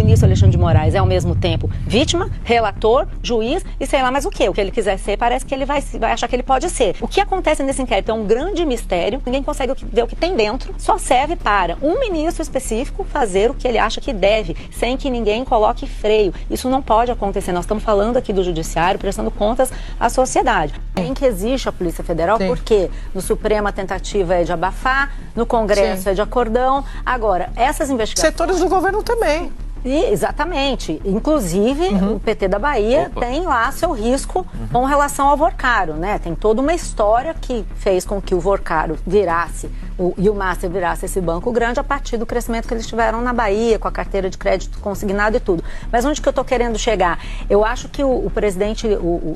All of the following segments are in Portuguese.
ministro Alexandre de Moraes é ao mesmo tempo vítima, relator, juiz e sei lá mais o quê. O que ele quiser ser, parece que ele vai achar que ele pode ser. O que acontece nesse inquérito é um grande mistério, ninguém consegue ver o que tem dentro, só serve para um ministro específico fazer o que ele acha que deve, sem que ninguém coloque freio. Isso não pode acontecer. Nós estamos falando aqui do judiciário, prestando contas à sociedade. Em que existe a Polícia Federal, porque no Supremo a tentativa é de abafar, no Congresso é de acordão. Agora, essas investigações... Setores do governo também. Exatamente. Inclusive, o PT da Bahia tem lá seu risco com relação ao Vorcaro, né? Tem toda uma história que fez com que o Vorcaro virasse, e o Master virasse esse banco grande a partir do crescimento que eles tiveram na Bahia, com a carteira de crédito consignado e tudo. Mas onde que eu estou querendo chegar? Eu acho que o presidente,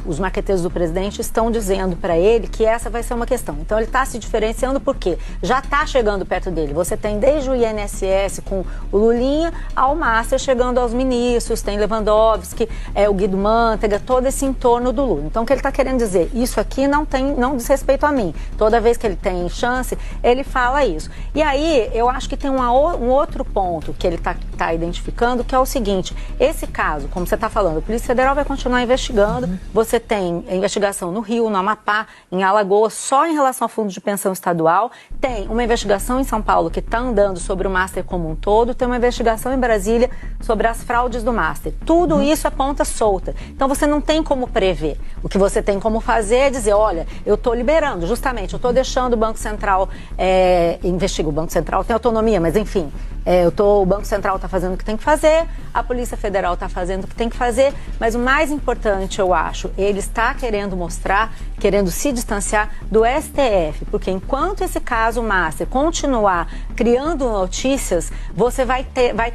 os marqueteiros do presidente estão dizendo para ele que essa vai ser uma questão. Então ele está se diferenciando porque já está chegando perto dele. Você tem desde o INSS com o Lulinha ao Master chegando aos ministros, tem Lewandowski, o Guido Mantega, todo esse entorno do Lula. Então o que ele está querendo dizer? Isso aqui não diz respeito a mim. Toda vez que ele tem chance, ele fala isso. E aí, eu acho que tem um outro ponto que ele está identificando, que é o seguinte, esse caso, como você está falando, a Polícia Federal vai continuar investigando, você tem investigação no Rio, no Amapá, em Alagoas, só em relação ao fundo de pensão estadual, tem uma investigação em São Paulo que está andando sobre o Master como um todo, tem uma investigação em Brasília sobre as fraudes do Master. Tudo isso é ponta solta. Então você não tem como prever. O que você tem como fazer é dizer, olha, eu estou liberando, justamente, eu estou deixando o Banco Central investigar. O Banco Central tem autonomia, mas enfim, o Banco Central está fazendo o que tem que fazer, a Polícia Federal está fazendo o que tem que fazer, mas o mais importante, eu acho, ele está querendo mostrar, querendo se distanciar do STF, porque enquanto esse caso Master continuar criando notícias, você vai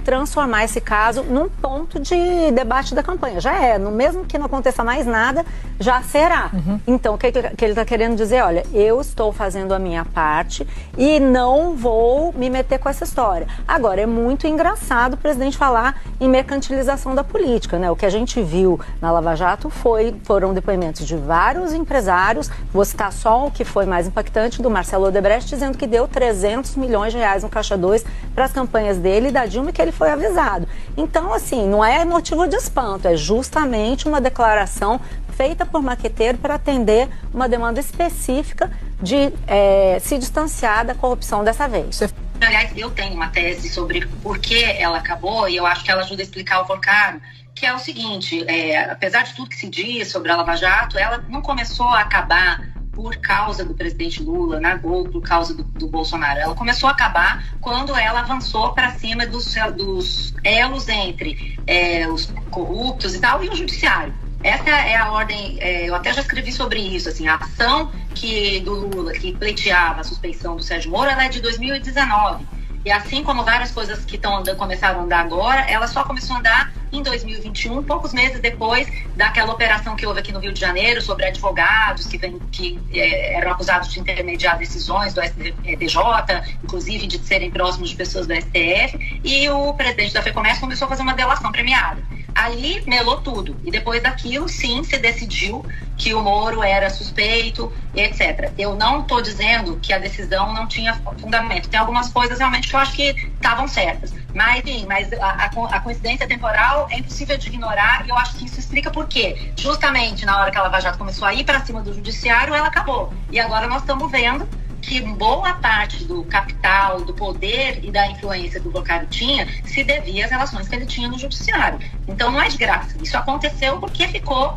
transformar esse caso num ponto de debate da campanha. Já é, mesmo que não aconteça mais nada, já será. Então, o que ele está querendo dizer? Olha, eu estou fazendo a minha parte e não vou me meter com essa história. Agora, é muito engraçado o presidente falar em mercantilização da política, né? O que a gente viu na Lava Jato foram depoimentos de vários empresários, vou citar só o que foi mais impactante, do Marcelo Odebrecht, dizendo que deu 300 milhões de reais no Caixa 2 para as campanhas dele e da Dilma, que ele foi avisado. Então, assim, não é motivo de espanto, é justamente uma declaração feita por maqueteiro para atender uma demanda específica de se distanciar da corrupção dessa vez. Aliás, eu tenho uma tese sobre por que ela acabou e eu acho que ela ajuda a explicar o Vorcaro, que é o seguinte, apesar de tudo que se diz sobre a Lava Jato, ela não começou a acabar por causa do presidente Lula, né, ou por causa do Bolsonaro. Ela começou a acabar quando ela avançou para cima dos elos entre os corruptos e tal e o judiciário. Essa é a ordem, eu até já escrevi sobre isso, assim, a ação do Lula, que pleiteava a suspeição do Sérgio Moro, ela é de 2019. E assim como várias coisas que começaram a andar agora, ela só começou a andar em 2021, poucos meses depois daquela operação que houve aqui no Rio de Janeiro sobre advogados que eram acusados de intermediar decisões do STJ, inclusive de serem próximos de pessoas do STF, e o presidente da FEComércio começou a fazer uma delação premiada. Ali melou tudo, e depois daquilo, sim, se decidiu que o Moro era suspeito, etc. Eu não estou dizendo que a decisão não tinha fundamento. Tem algumas coisas realmente que eu acho que estavam certas. Mas, sim, a coincidência temporal é impossível de ignorar e eu acho que isso explica por quê. Justamente na hora que a Lava Jato começou a ir para cima do judiciário, ela acabou. E agora nós estamos vendo que boa parte do capital, do poder e da influência do Vorcaro tinha se devia às relações que ele tinha no judiciário. Então não é de graça. Isso aconteceu porque ficou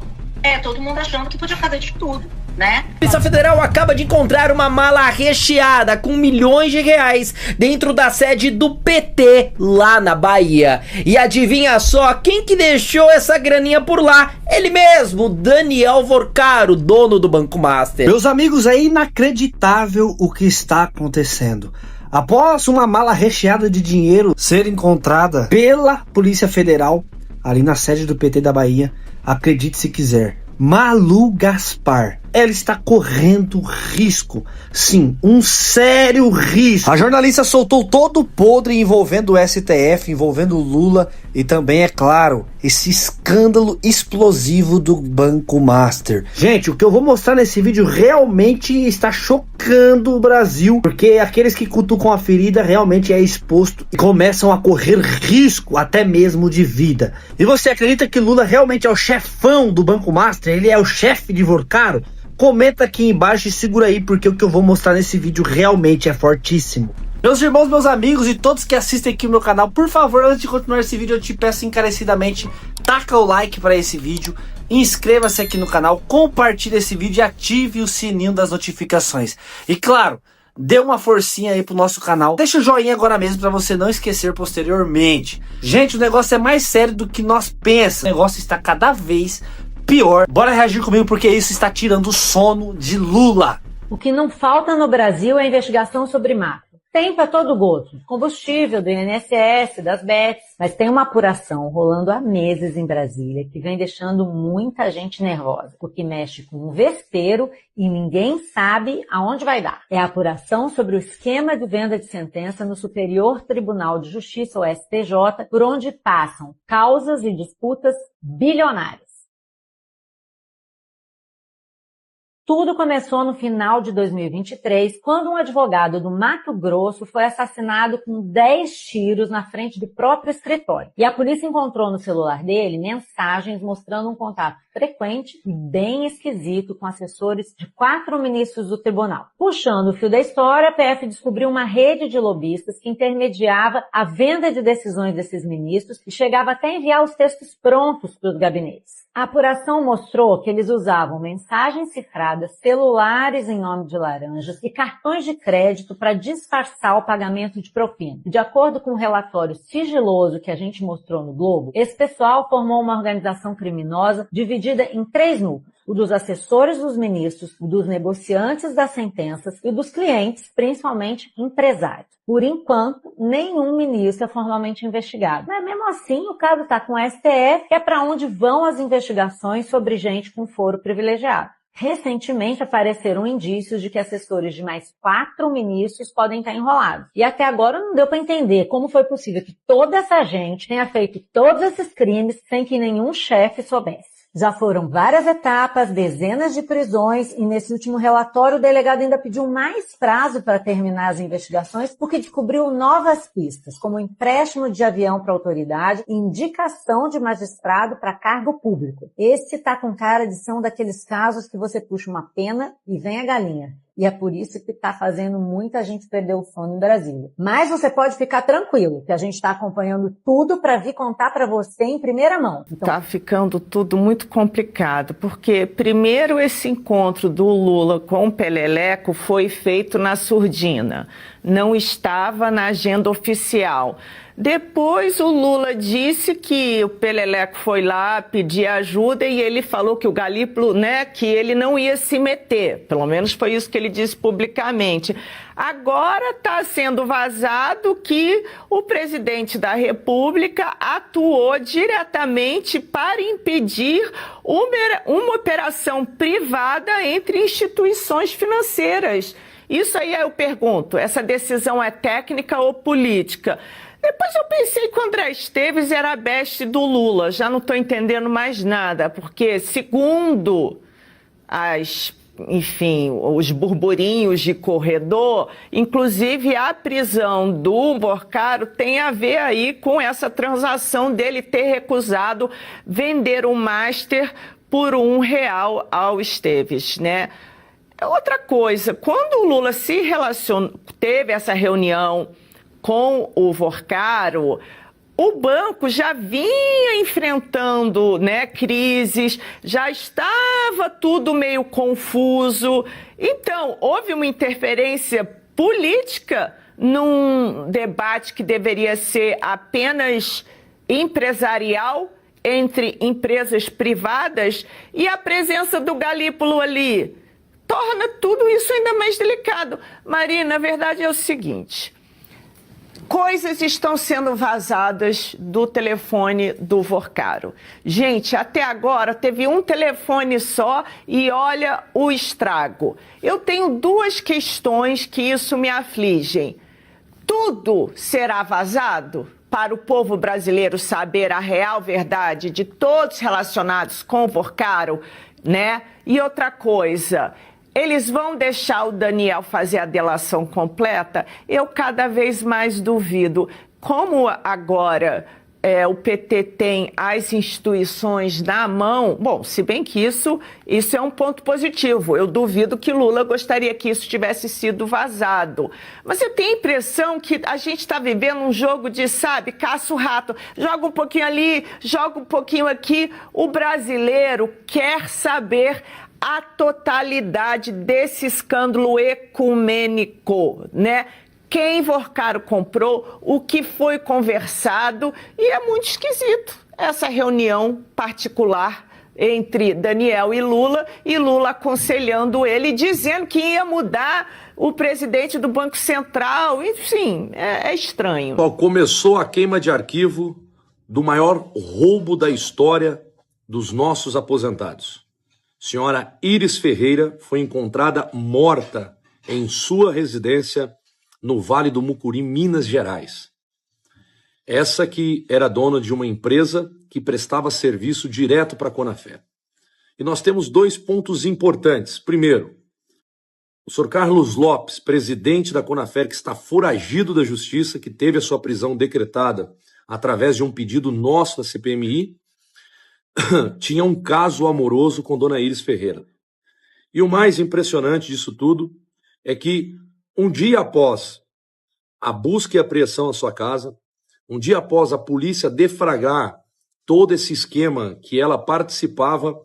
todo mundo achando que podia fazer de tudo, né? A Polícia Federal acaba de encontrar uma mala recheada com milhões de reais dentro da sede do PT lá na Bahia. E adivinha só quem que deixou essa graninha por lá? Ele mesmo, Daniel Vorcaro, dono do Banco Master. Meus amigos, é inacreditável o que está acontecendo. Após uma mala recheada de dinheiro ser encontrada pela Polícia Federal ali na sede do PT da Bahia, acredite se quiser, Malu Gaspar, ela está correndo risco. Sim, um sério risco. A jornalista soltou todo o podre envolvendo o STF, envolvendo o Lula e também, é claro, esse escândalo explosivo do Banco Master. Gente, o que eu vou mostrar nesse vídeo realmente está chocando o Brasil, porque aqueles que cutucam a ferida realmente é exposto e começam a correr risco até mesmo de vida. E você acredita que Lula realmente é o chefão do Banco Master? Ele é o chefe de Vorcaro? Comenta aqui embaixo e segura aí, porque o que eu vou mostrar nesse vídeo realmente é fortíssimo. Meus irmãos, meus amigos e todos que assistem aqui o meu canal, por favor, antes de continuar esse vídeo, eu te peço encarecidamente, taca o like para esse vídeo, inscreva-se aqui no canal, compartilhe esse vídeo e ative o sininho das notificações. E claro, dê uma forcinha aí pro nosso canal, deixa o joinha agora mesmo para você não esquecer posteriormente. Gente, o negócio é mais sério do que nós pensamos, o negócio está cada vez pior. Bora reagir comigo, porque isso está tirando o sono de Lula. O que não falta no Brasil é investigação sobre máfia. Tem para todo gosto, combustível, do INSS, das bets, mas tem uma apuração rolando há meses em Brasília que vem deixando muita gente nervosa, porque mexe com um vespeiro e ninguém sabe aonde vai dar. É a apuração sobre o esquema de venda de sentença no Superior Tribunal de Justiça, o STJ, por onde passam causas e disputas bilionárias. Tudo começou no final de 2023, quando um advogado do Mato Grosso foi assassinado com 10 tiros na frente do próprio escritório. E a polícia encontrou no celular dele mensagens mostrando um contato frequente e bem esquisito com assessores de 4 ministros do tribunal. Puxando o fio da história, a PF descobriu uma rede de lobistas que intermediava a venda de decisões desses ministros e chegava até a enviar os textos prontos para os gabinetes. A apuração mostrou que eles usavam mensagens cifradas, celulares em nome de laranjas e cartões de crédito para disfarçar o pagamento de propina. De acordo com o relatório sigiloso que a gente mostrou no Globo, esse pessoal formou uma organização criminosa dividida em 3 núcleos: o dos assessores dos ministros, o dos negociantes das sentenças e o dos clientes, principalmente empresários. Por enquanto, nenhum ministro é formalmente investigado. Mas mesmo assim, o caso está com o STF, que é para onde vão as investigações sobre gente com foro privilegiado. Recentemente apareceram indícios de que assessores de mais 4 ministros podem estar enrolados. E até agora não deu para entender como foi possível que toda essa gente tenha feito todos esses crimes sem que nenhum chefe soubesse. Já foram várias etapas, dezenas de prisões e nesse último relatório o delegado ainda pediu mais prazo para terminar as investigações porque descobriu novas pistas, como empréstimo de avião para autoridade e indicação de magistrado para cargo público. Esse tá com cara de ser um daqueles casos que você puxa uma pena e vem a galinha. E é por isso que está fazendo muita gente perder o sono em Brasília. Mas você pode ficar tranquilo, que a gente está acompanhando tudo para vir contar para você em primeira mão. Então... Tá ficando tudo muito complicado, porque primeiro esse encontro do Lula com o Peleleco foi feito na surdina, não estava na agenda oficial. Depois o Lula disse que o Peleleco foi lá pedir ajuda e ele falou que o Galípolo, que ele não ia se meter. Pelo menos foi isso que ele disse publicamente. Agora está sendo vazado que o presidente da República atuou diretamente para impedir uma operação privada entre instituições financeiras. Isso aí eu pergunto, essa decisão é técnica ou política? Depois eu pensei que o André Esteves era a best do Lula, já não estou entendendo mais nada, porque segundo os burburinhos de corredor, inclusive a prisão do Vorcaro tem a ver aí com essa transação dele ter recusado vender o Master por R$1 ao Esteves, Outra coisa, quando o Lula teve essa reunião com o Vorcaro, o banco já vinha enfrentando crises, já estava tudo meio confuso. Então, houve uma interferência política num debate que deveria ser apenas empresarial entre empresas privadas, e a presença do Galípolo ali torna tudo isso ainda mais delicado. Marina, a verdade é o seguinte... Coisas estão sendo vazadas do telefone do Vorcaro. Gente, até agora teve um telefone só e olha o estrago. Eu tenho duas questões que isso me afligem. Tudo será vazado para o povo brasileiro saber a real verdade de todos relacionados com o Vorcaro, né? E outra coisa, eles vão deixar o Daniel fazer a delação completa? Eu cada vez mais duvido. Como agora o PT tem as instituições na mão, bom, se bem que isso é um ponto positivo. Eu duvido que Lula gostaria que isso tivesse sido vazado. Mas eu tenho a impressão que a gente está vivendo um jogo de, sabe, caça o rato. Joga um pouquinho ali, joga um pouquinho aqui. O brasileiro quer saber a totalidade desse escândalo ecumênico, né? Quem Vorcaro comprou, o que foi conversado, e é muito esquisito essa reunião particular entre Daniel e Lula aconselhando ele, dizendo que ia mudar o presidente do Banco Central, enfim, é estranho. Começou a queima de arquivo do maior roubo da história dos nossos aposentados. Senhora Iris Ferreira foi encontrada morta em sua residência no Vale do Mucuri, Minas Gerais. Essa que era dona de uma empresa que prestava serviço direto para a Conafer. E nós temos dois pontos importantes. Primeiro, o senhor Carlos Lopes, presidente da Conafer, que está foragido da justiça, que teve a sua prisão decretada através de um pedido nosso da CPMI, tinha um caso amoroso com dona Iris Ferreira. E o mais impressionante disso tudo é que um dia após a busca e apreensão à sua casa, um dia após a polícia deflagrar todo esse esquema que ela participava,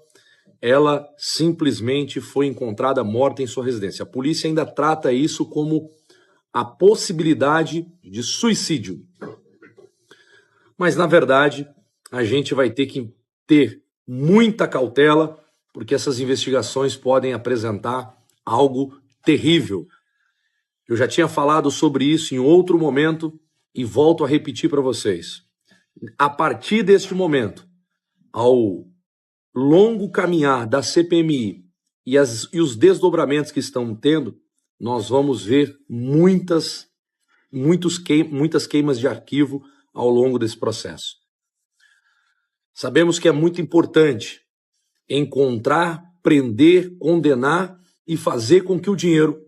ela simplesmente foi encontrada morta em sua residência. A polícia ainda trata isso como a possibilidade de suicídio. Mas, na verdade, a gente vai ter que ter muita cautela, porque essas investigações podem apresentar algo terrível. Eu já tinha falado sobre isso em outro momento e volto a repetir para vocês. A partir deste momento, ao longo caminhar da CPMI e os desdobramentos que estão tendo, nós vamos ver muitas queimas de arquivo ao longo desse processo. Sabemos que é muito importante encontrar, prender, condenar e fazer com que o dinheiro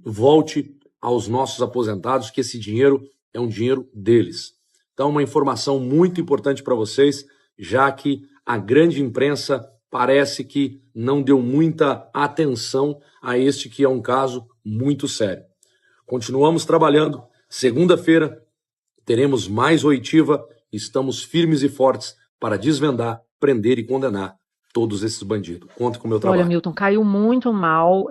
volte aos nossos aposentados, que esse dinheiro é um dinheiro deles. Então, uma informação muito importante para vocês, já que a grande imprensa parece que não deu muita atenção a este que é um caso muito sério. Continuamos trabalhando. Segunda-feira teremos mais oitiva. Estamos firmes e fortes para desvendar, prender e condenar todos esses bandidos. Conta com o meu trabalho. Olha, Milton, caiu muito mal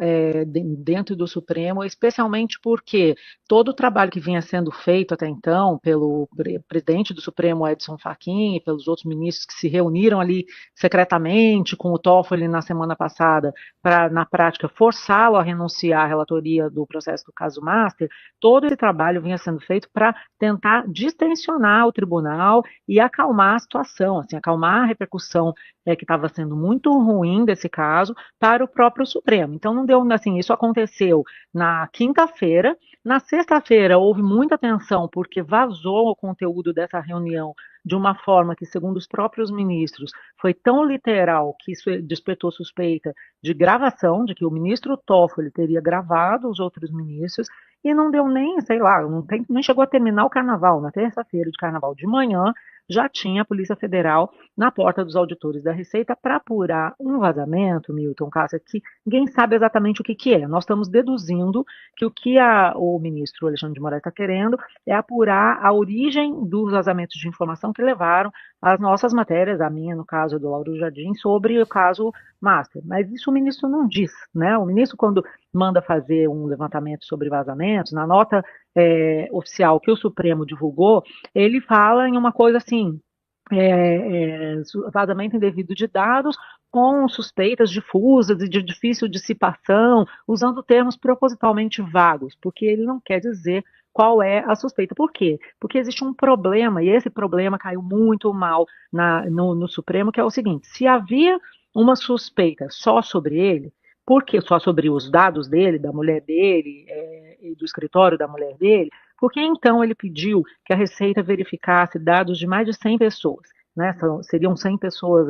dentro do Supremo, especialmente porque todo o trabalho que vinha sendo feito até então pelo presidente do Supremo, Edson Fachin, e pelos outros ministros que se reuniram ali secretamente com o Toffoli na semana passada para, na prática, forçá-lo a renunciar à relatoria do processo do caso Master, todo esse trabalho vinha sendo feito para tentar distensionar o tribunal e acalmar a situação, assim, acalmar a repercussão que estava sendo muito ruim desse caso para o próprio Supremo. Então não deu, assim, isso aconteceu na quinta-feira. Na sexta-feira houve muita tensão porque vazou o conteúdo dessa reunião de uma forma que, segundo os próprios ministros, foi tão literal que isso despertou suspeita de gravação, de que o ministro Toffoli teria gravado os outros ministros, e não deu nem, sei lá, nem chegou a terminar o carnaval. Na terça-feira de carnaval de manhã, já tinha a Polícia Federal na porta dos auditores da Receita para apurar um vazamento, Milton Cássia, que ninguém sabe exatamente o que é. Nós estamos deduzindo que o que o ministro Alexandre de Moraes está querendo é apurar a origem dos vazamentos de informação que levaram as nossas matérias, a minha, no caso do Lauro Jardim, sobre o caso Master. Mas isso o ministro não diz, né? O ministro, quando manda fazer um levantamento sobre vazamentos, na nota oficial que o Supremo divulgou, ele fala em uma coisa assim, vazamento indevido de dados com suspeitas difusas e de difícil dissipação, usando termos propositalmente vagos, porque ele não quer dizer qual é a suspeita. Por quê? Porque existe um problema, e esse problema caiu muito mal no Supremo, que é o seguinte: se havia uma suspeita só sobre ele, porque só sobre os dados dele, da mulher dele, e do escritório da mulher dele, por que então ele pediu que a Receita verificasse dados de mais de 100 pessoas? Né? Seriam 100 pessoas,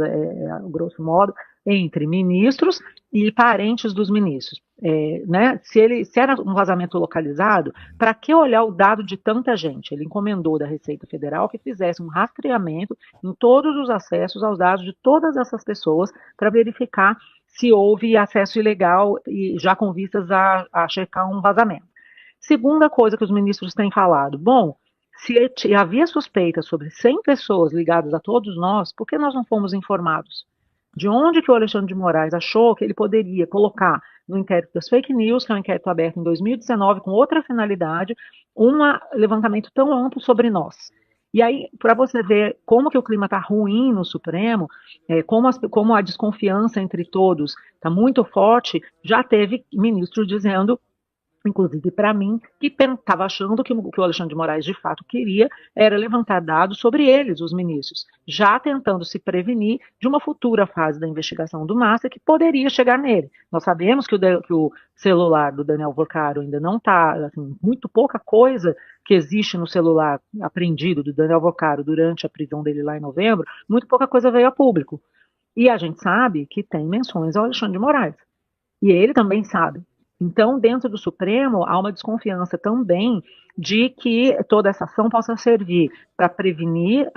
grosso modo, entre ministros e parentes dos ministros. Né? Se era um vazamento localizado, para que olhar o dado de tanta gente? Ele encomendou da Receita Federal que fizesse um rastreamento em todos os acessos aos dados de todas essas pessoas para verificar se houve acesso ilegal e já com vistas a checar um vazamento. Segunda coisa que os ministros têm falado: bom, se havia suspeita sobre 100 pessoas ligadas a todos nós, por que nós não fomos informados? De onde que o Alexandre de Moraes achou que ele poderia colocar no inquérito das fake news, que é um inquérito aberto em 2019 com outra finalidade, um levantamento tão amplo sobre nós? E aí, para você ver como que o clima está ruim no Supremo, como a desconfiança entre todos está muito forte, já teve ministro dizendo, inclusive para mim, que estava achando que o Alexandre de Moraes de fato queria era levantar dados sobre eles, os ministros, já tentando se prevenir de uma futura fase da investigação do Massa que poderia chegar nele. Nós sabemos que o celular do Daniel Vorcaro ainda não está, assim, muito pouca coisa que existe no celular apreendido do Daniel Vorcaro durante a prisão dele lá em novembro, muito pouca coisa veio a público. E a gente sabe que tem menções ao Alexandre de Moraes. E ele também sabe. Então, dentro do Supremo, há uma desconfiança também de que toda essa ação possa servir para prevenir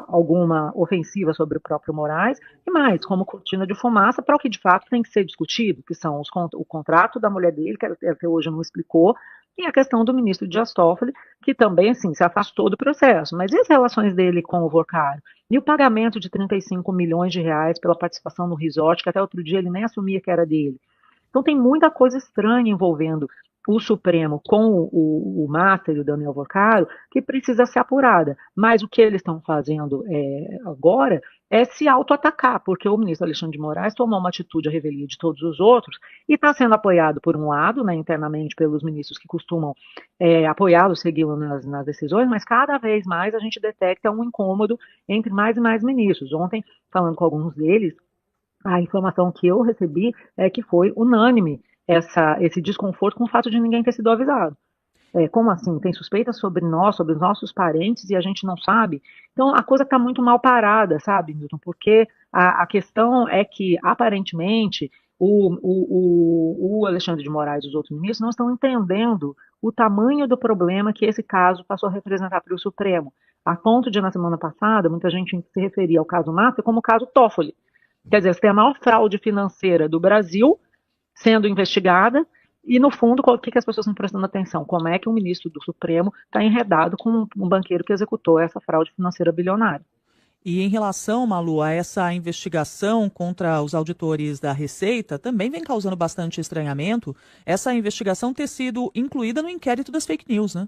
alguma ofensiva sobre o próprio Moraes, e mais, como cortina de fumaça para o que de fato tem que ser discutido, que são o contrato da mulher dele, que até hoje não explicou, e a questão do ministro Dias Toffoli, que também, assim, se afastou do processo. Mas e as relações dele com o Vorcaro? E o pagamento de 35 milhões de reais pela participação no resort, que até outro dia ele nem assumia que era dele? Então tem muita coisa estranha envolvendo o Supremo com o Master e o Daniel Vorcaro que precisa ser apurada. Mas o que eles estão fazendo agora é se auto-atacar, porque o ministro Alexandre de Moraes tomou uma atitude à revelia de todos os outros e está sendo apoiado, por um lado, né, internamente pelos ministros que costumam apoiá-lo, segui-lo nas decisões, mas cada vez mais a gente detecta um incômodo entre mais e mais ministros. Ontem, falando com alguns deles, a informação que eu recebi é que foi unânime esse desconforto com o fato de ninguém ter sido avisado. Como assim? Tem suspeitas sobre nós, sobre os nossos parentes, e a gente não sabe? Então, a coisa está muito mal parada, sabe, Milton? Porque a questão é que, aparentemente, o Alexandre de Moraes e os outros ministros não estão entendendo o tamanho do problema que esse caso passou a representar para o Supremo. A ponto de, na semana passada, muita gente se referia ao caso Massa como o caso Toffoli. Quer dizer, você tem a maior fraude financeira do Brasil sendo investigada e, no fundo, o que as pessoas estão prestando atenção? Como é que o ministro do Supremo está enredado com um banqueiro que executou essa fraude financeira bilionária? E em relação, Malu, a essa investigação contra os auditores da Receita, também vem causando bastante estranhamento essa investigação ter sido incluída no inquérito das fake news, né?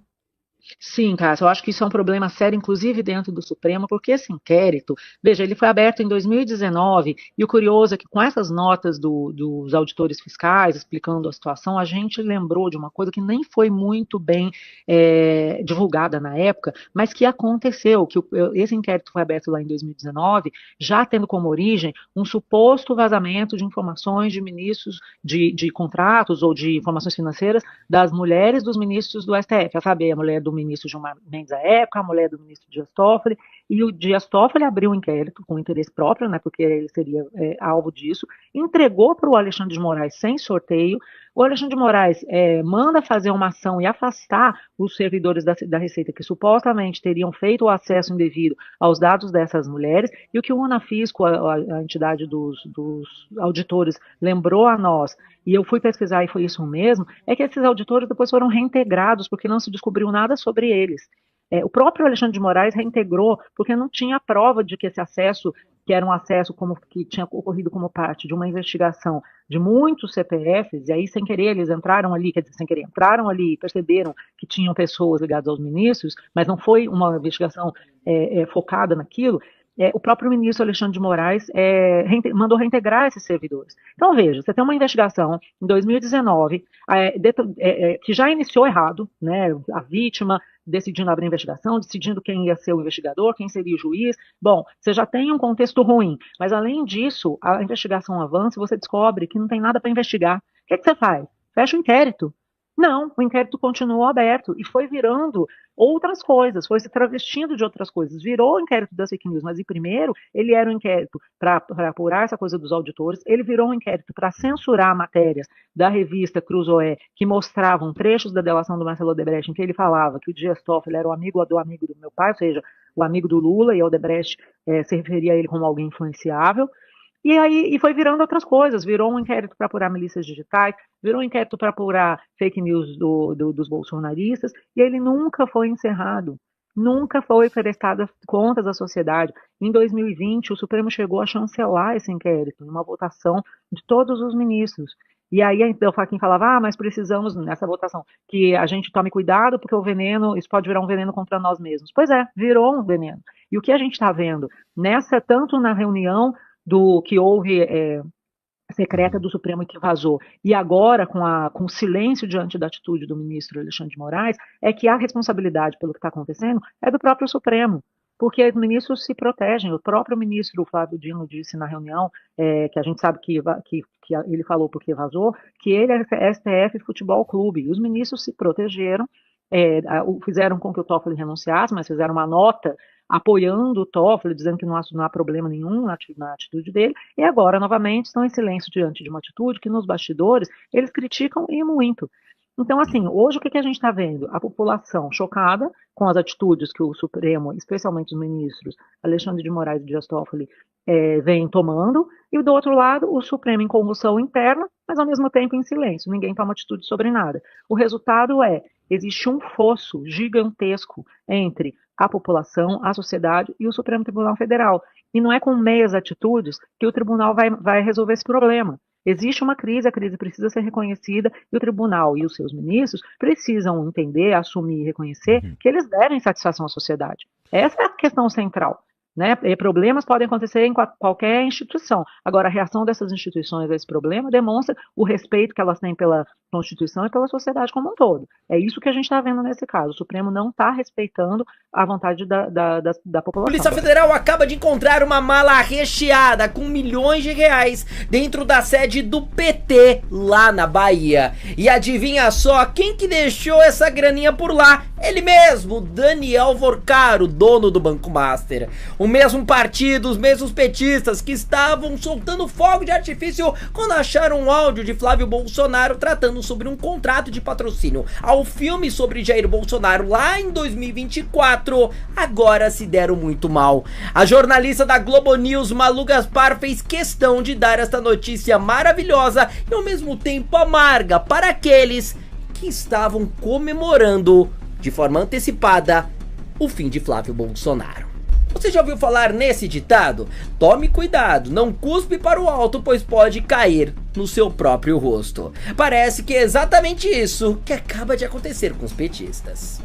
Sim, Cássio, eu acho que isso é um problema sério, inclusive dentro do Supremo, porque esse inquérito, veja, ele foi aberto em 2019, e o curioso é que com essas notas dos auditores fiscais explicando a situação, a gente lembrou de uma coisa que nem foi muito bem divulgada na época, mas que aconteceu, que esse inquérito foi aberto lá em 2019, já tendo como origem um suposto vazamento de informações de ministros de contratos ou de informações financeiras das mulheres dos ministros do STF, sabe, a mulher do ministro Gilmar Mendes à época, a mulher do ministro Dias Toffoli, e o Dias Toffoli abriu um inquérito com interesse próprio, né, porque ele seria alvo disso, entregou para o Alexandre de Moraes sem sorteio. O Alexandre de Moraes manda fazer uma ação e afastar os servidores da Receita que supostamente teriam feito o acesso indevido aos dados dessas mulheres, e o que o Unafisco, a entidade dos auditores, lembrou a nós, e eu fui pesquisar e foi isso mesmo, é que esses auditores depois foram reintegrados porque não se descobriu nada sobre eles. O próprio Alexandre de Moraes reintegrou porque não tinha prova de que esse acesso, que era um acesso que tinha ocorrido como parte de uma investigação de muitos CPFs, e aí sem querer eles entraram ali, entraram ali e perceberam que tinham pessoas ligadas aos ministros, mas não foi uma investigação focada naquilo. o próprio ministro Alexandre de Moraes mandou reintegrar esses servidores. Então, veja, você tem uma investigação em 2019 que já iniciou errado, né? A vítima decidindo abrir investigação, decidindo quem ia ser o investigador, quem seria o juiz. Bom, você já tem um contexto ruim, mas além disso, a investigação avança e você descobre que não tem nada para investigar. O que você faz? Fecha o inquérito. Não, o inquérito continuou aberto e foi virando outras coisas, foi se travestindo de outras coisas. Virou o inquérito das fake news, mas primeiro ele era um inquérito para apurar essa coisa dos auditores, ele virou um inquérito para censurar matérias da revista Cruzoé que mostravam trechos da delação do Marcelo Odebrecht em que ele falava que o Dias Toffoli era o amigo do meu pai, ou seja, o amigo do Lula, e Odebrecht se referia a ele como alguém influenciável. E foi virando outras coisas, virou um inquérito para apurar milícias digitais, virou um inquérito para apurar fake news dos bolsonaristas, e ele nunca foi encerrado, nunca foi prestado contas à sociedade. Em 2020, o Supremo chegou a chancelar esse inquérito, numa votação de todos os ministros. E aí o Fachin falava, mas precisamos, nessa votação, que a gente tome cuidado, porque o veneno, isso pode virar um veneno contra nós mesmos. Pois é, virou um veneno. E o que a gente está vendo, tanto na reunião do que houve secreta do Supremo e que vazou, e agora com o silêncio diante da atitude do ministro Alexandre de Moraes, é que a responsabilidade pelo que está acontecendo é do próprio Supremo, porque os ministros se protegem. O próprio ministro Flávio Dino disse na reunião, que a gente sabe que ele falou porque vazou, que ele é STF Futebol Clube, e os ministros se protegeram, fizeram com que o Toffoli renunciasse, mas fizeram uma nota apoiando o Toffoli, dizendo que não há problema nenhum na atitude dele, e agora, novamente, estão em silêncio diante de uma atitude que, nos bastidores, eles criticam e muito. Então, assim, hoje o que a gente está vendo? A população chocada com as atitudes que o Supremo, especialmente os ministros Alexandre de Moraes e Dias Toffoli, vem tomando, e do outro lado, o Supremo em convulsão interna, mas ao mesmo tempo em silêncio, ninguém toma atitude sobre nada. O resultado existe um fosso gigantesco entre a população, a sociedade e o Supremo Tribunal Federal. E não é com meias atitudes que o tribunal vai resolver esse problema. Existe uma crise, a crise precisa ser reconhecida, e o tribunal e os seus ministros precisam entender, assumir e reconhecer que eles devem satisfação à sociedade. Essa é a questão central. Né? E problemas podem acontecer em qualquer instituição. Agora, a reação dessas instituições a esse problema demonstra o respeito que elas têm pela Constituição e pela sociedade como um todo. É isso que a gente está vendo nesse caso. O Supremo não está respeitando a vontade da população. A Polícia Federal acaba de encontrar uma mala recheada com milhões de reais dentro da sede do PT lá na Bahia. E adivinha só quem que deixou essa graninha por lá? Ele mesmo, Daniel Vorcaro, dono do Banco Master. O mesmo partido, os mesmos petistas que estavam soltando fogo de artifício quando acharam um áudio de Flávio Bolsonaro tratando sobre um contrato de patrocínio ao filme sobre Jair Bolsonaro lá em 2024, agora se deram muito mal. A jornalista da Globo News, Malu Gaspar, fez questão de dar esta notícia maravilhosa e ao mesmo tempo amarga para aqueles que estavam comemorando de forma antecipada o fim de Flávio Bolsonaro. Você já ouviu falar nesse ditado? Tome cuidado, não cuspe para o alto, pois pode cair no seu próprio rosto. Parece que é exatamente isso que acaba de acontecer com os petistas.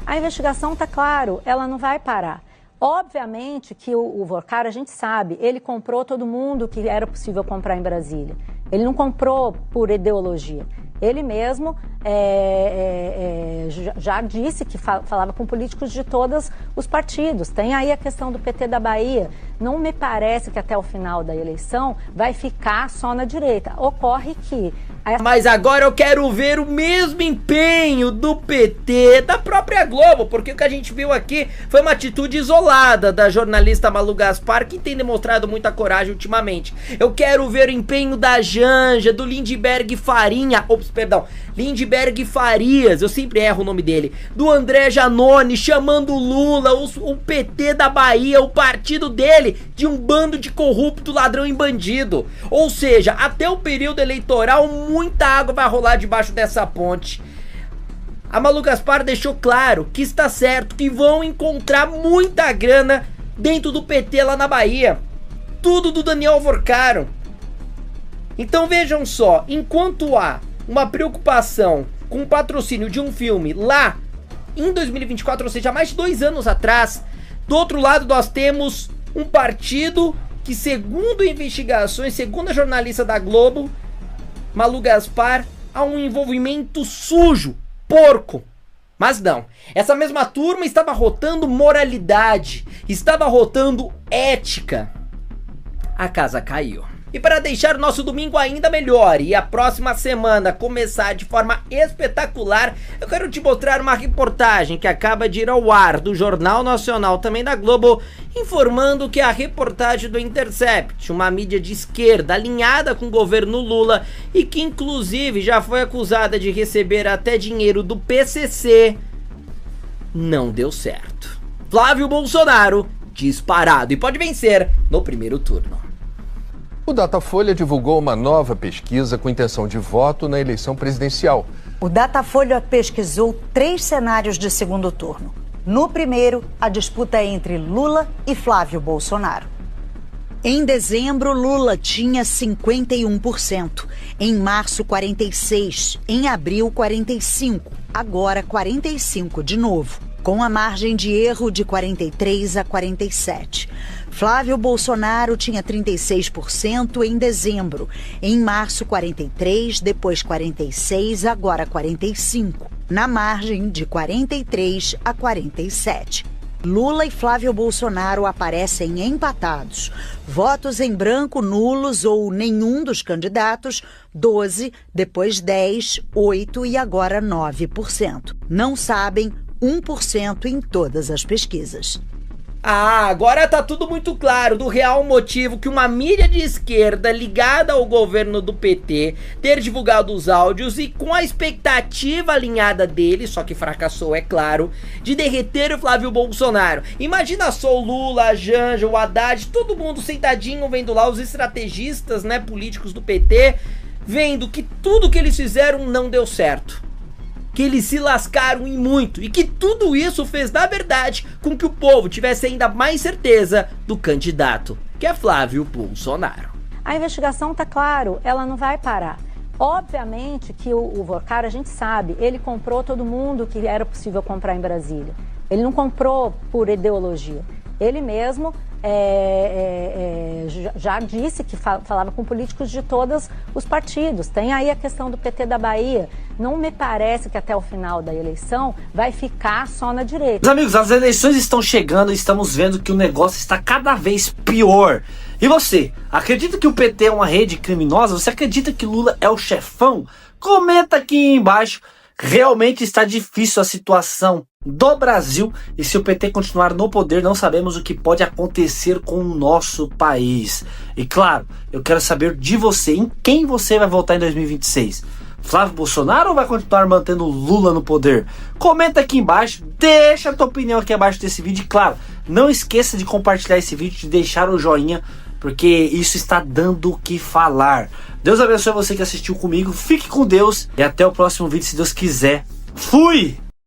A investigação tá claro, ela não vai parar. Obviamente que o Vorcaro, a gente sabe, ele comprou todo mundo que era possível comprar em Brasília. Ele não comprou por ideologia. Ele mesmo já disse que falava com políticos de todos os partidos. Tem aí a questão do PT da Bahia. Não me parece que até o final da eleição vai ficar só na direita. Ocorre que... Mas agora eu quero ver o mesmo empenho do PT, da própria Globo, porque o que a gente viu aqui foi uma atitude isolada da jornalista Malu Gaspar, que tem demonstrado muita coragem ultimamente. Eu quero ver o empenho da Janja, do Lindbergh Lindbergh Farias, eu sempre erro o nome dele, do André Janone, chamando o Lula, o PT da Bahia, o partido dele, de um bando de corrupto, ladrão e bandido. Ou seja, até o período eleitoral, muita água vai rolar debaixo dessa ponte. A Malu Gaspar deixou claro que está certo, que vão encontrar muita grana dentro do PT lá na Bahia. Tudo do Daniel Vorcaro. Então vejam só, enquanto há uma preocupação com o patrocínio de um filme lá em 2024, ou seja, mais de 2 anos atrás, do outro lado nós temos Um partido que, segundo investigações, segundo a jornalista da Globo, Malu Gaspar, há um envolvimento sujo, porco. Mas não, essa mesma turma estava rotando moralidade, estava rotando ética. A casa caiu. E para deixar o nosso domingo ainda melhor e a próxima semana começar de forma espetacular, eu quero te mostrar uma reportagem que acaba de ir ao ar do Jornal Nacional, também da Globo, informando que a reportagem do Intercept, uma mídia de esquerda alinhada com o governo Lula e que inclusive já foi acusada de receber até dinheiro do PCC, não deu certo. Flávio Bolsonaro disparado e pode vencer no primeiro turno. O Datafolha divulgou uma nova pesquisa com intenção de voto na eleição presidencial. O Datafolha pesquisou 3 cenários de segundo turno. No primeiro, a disputa entre Lula e Flávio Bolsonaro. Em dezembro, Lula tinha 51%. Em março, 46%. Em abril, 45%. Agora, 45% de novo, com a margem de erro de 43% a 47%. Flávio Bolsonaro tinha 36% em dezembro. Em março, 43%, depois 46%, agora 45%. Na margem de 43% a 47%. Lula e Flávio Bolsonaro aparecem empatados. Votos em branco, nulos ou nenhum dos candidatos, 12%, depois 10%, 8% e agora 9%. Não sabem, 1% em todas as pesquisas. Agora tá tudo muito claro do real motivo que uma mídia de esquerda ligada ao governo do PT ter divulgado os áudios e com a expectativa alinhada dele, só que fracassou, é claro, de derreter o Flávio Bolsonaro. Imagina só o Lula, a Janja, o Haddad, todo mundo sentadinho vendo lá os estrategistas, né, políticos do PT, vendo que tudo que eles fizeram não deu certo. Que eles se lascaram e muito, e que tudo isso fez, na verdade, com que o povo tivesse ainda mais certeza do candidato, que é Flávio Bolsonaro. A investigação tá claro, ela não vai parar. Obviamente que o Vorcaro, a gente sabe, ele comprou todo mundo que era possível comprar em Brasília. Ele não comprou por ideologia. Ele mesmo já disse que falava com políticos de todos os partidos. Tem aí a questão do PT da Bahia. Não me parece que até o final da eleição vai ficar só na direita. Meus amigos, as eleições estão chegando e estamos vendo que o negócio está cada vez pior. E você, acredita que o PT é uma rede criminosa? Você acredita que Lula é o chefão? Comenta aqui embaixo. Realmente está difícil a situação do Brasil e se o PT continuar no poder, não sabemos o que pode acontecer com o nosso país. E claro, eu quero saber de você, em quem você vai votar em 2026? Flávio Bolsonaro ou vai continuar mantendo Lula no poder? Comenta aqui embaixo, deixa a tua opinião aqui abaixo desse vídeo e claro, não esqueça de compartilhar esse vídeo, de deixar o joinha, porque isso está dando o que falar. Deus abençoe você que assistiu comigo, fique com Deus e até o próximo vídeo se Deus quiser. Fui!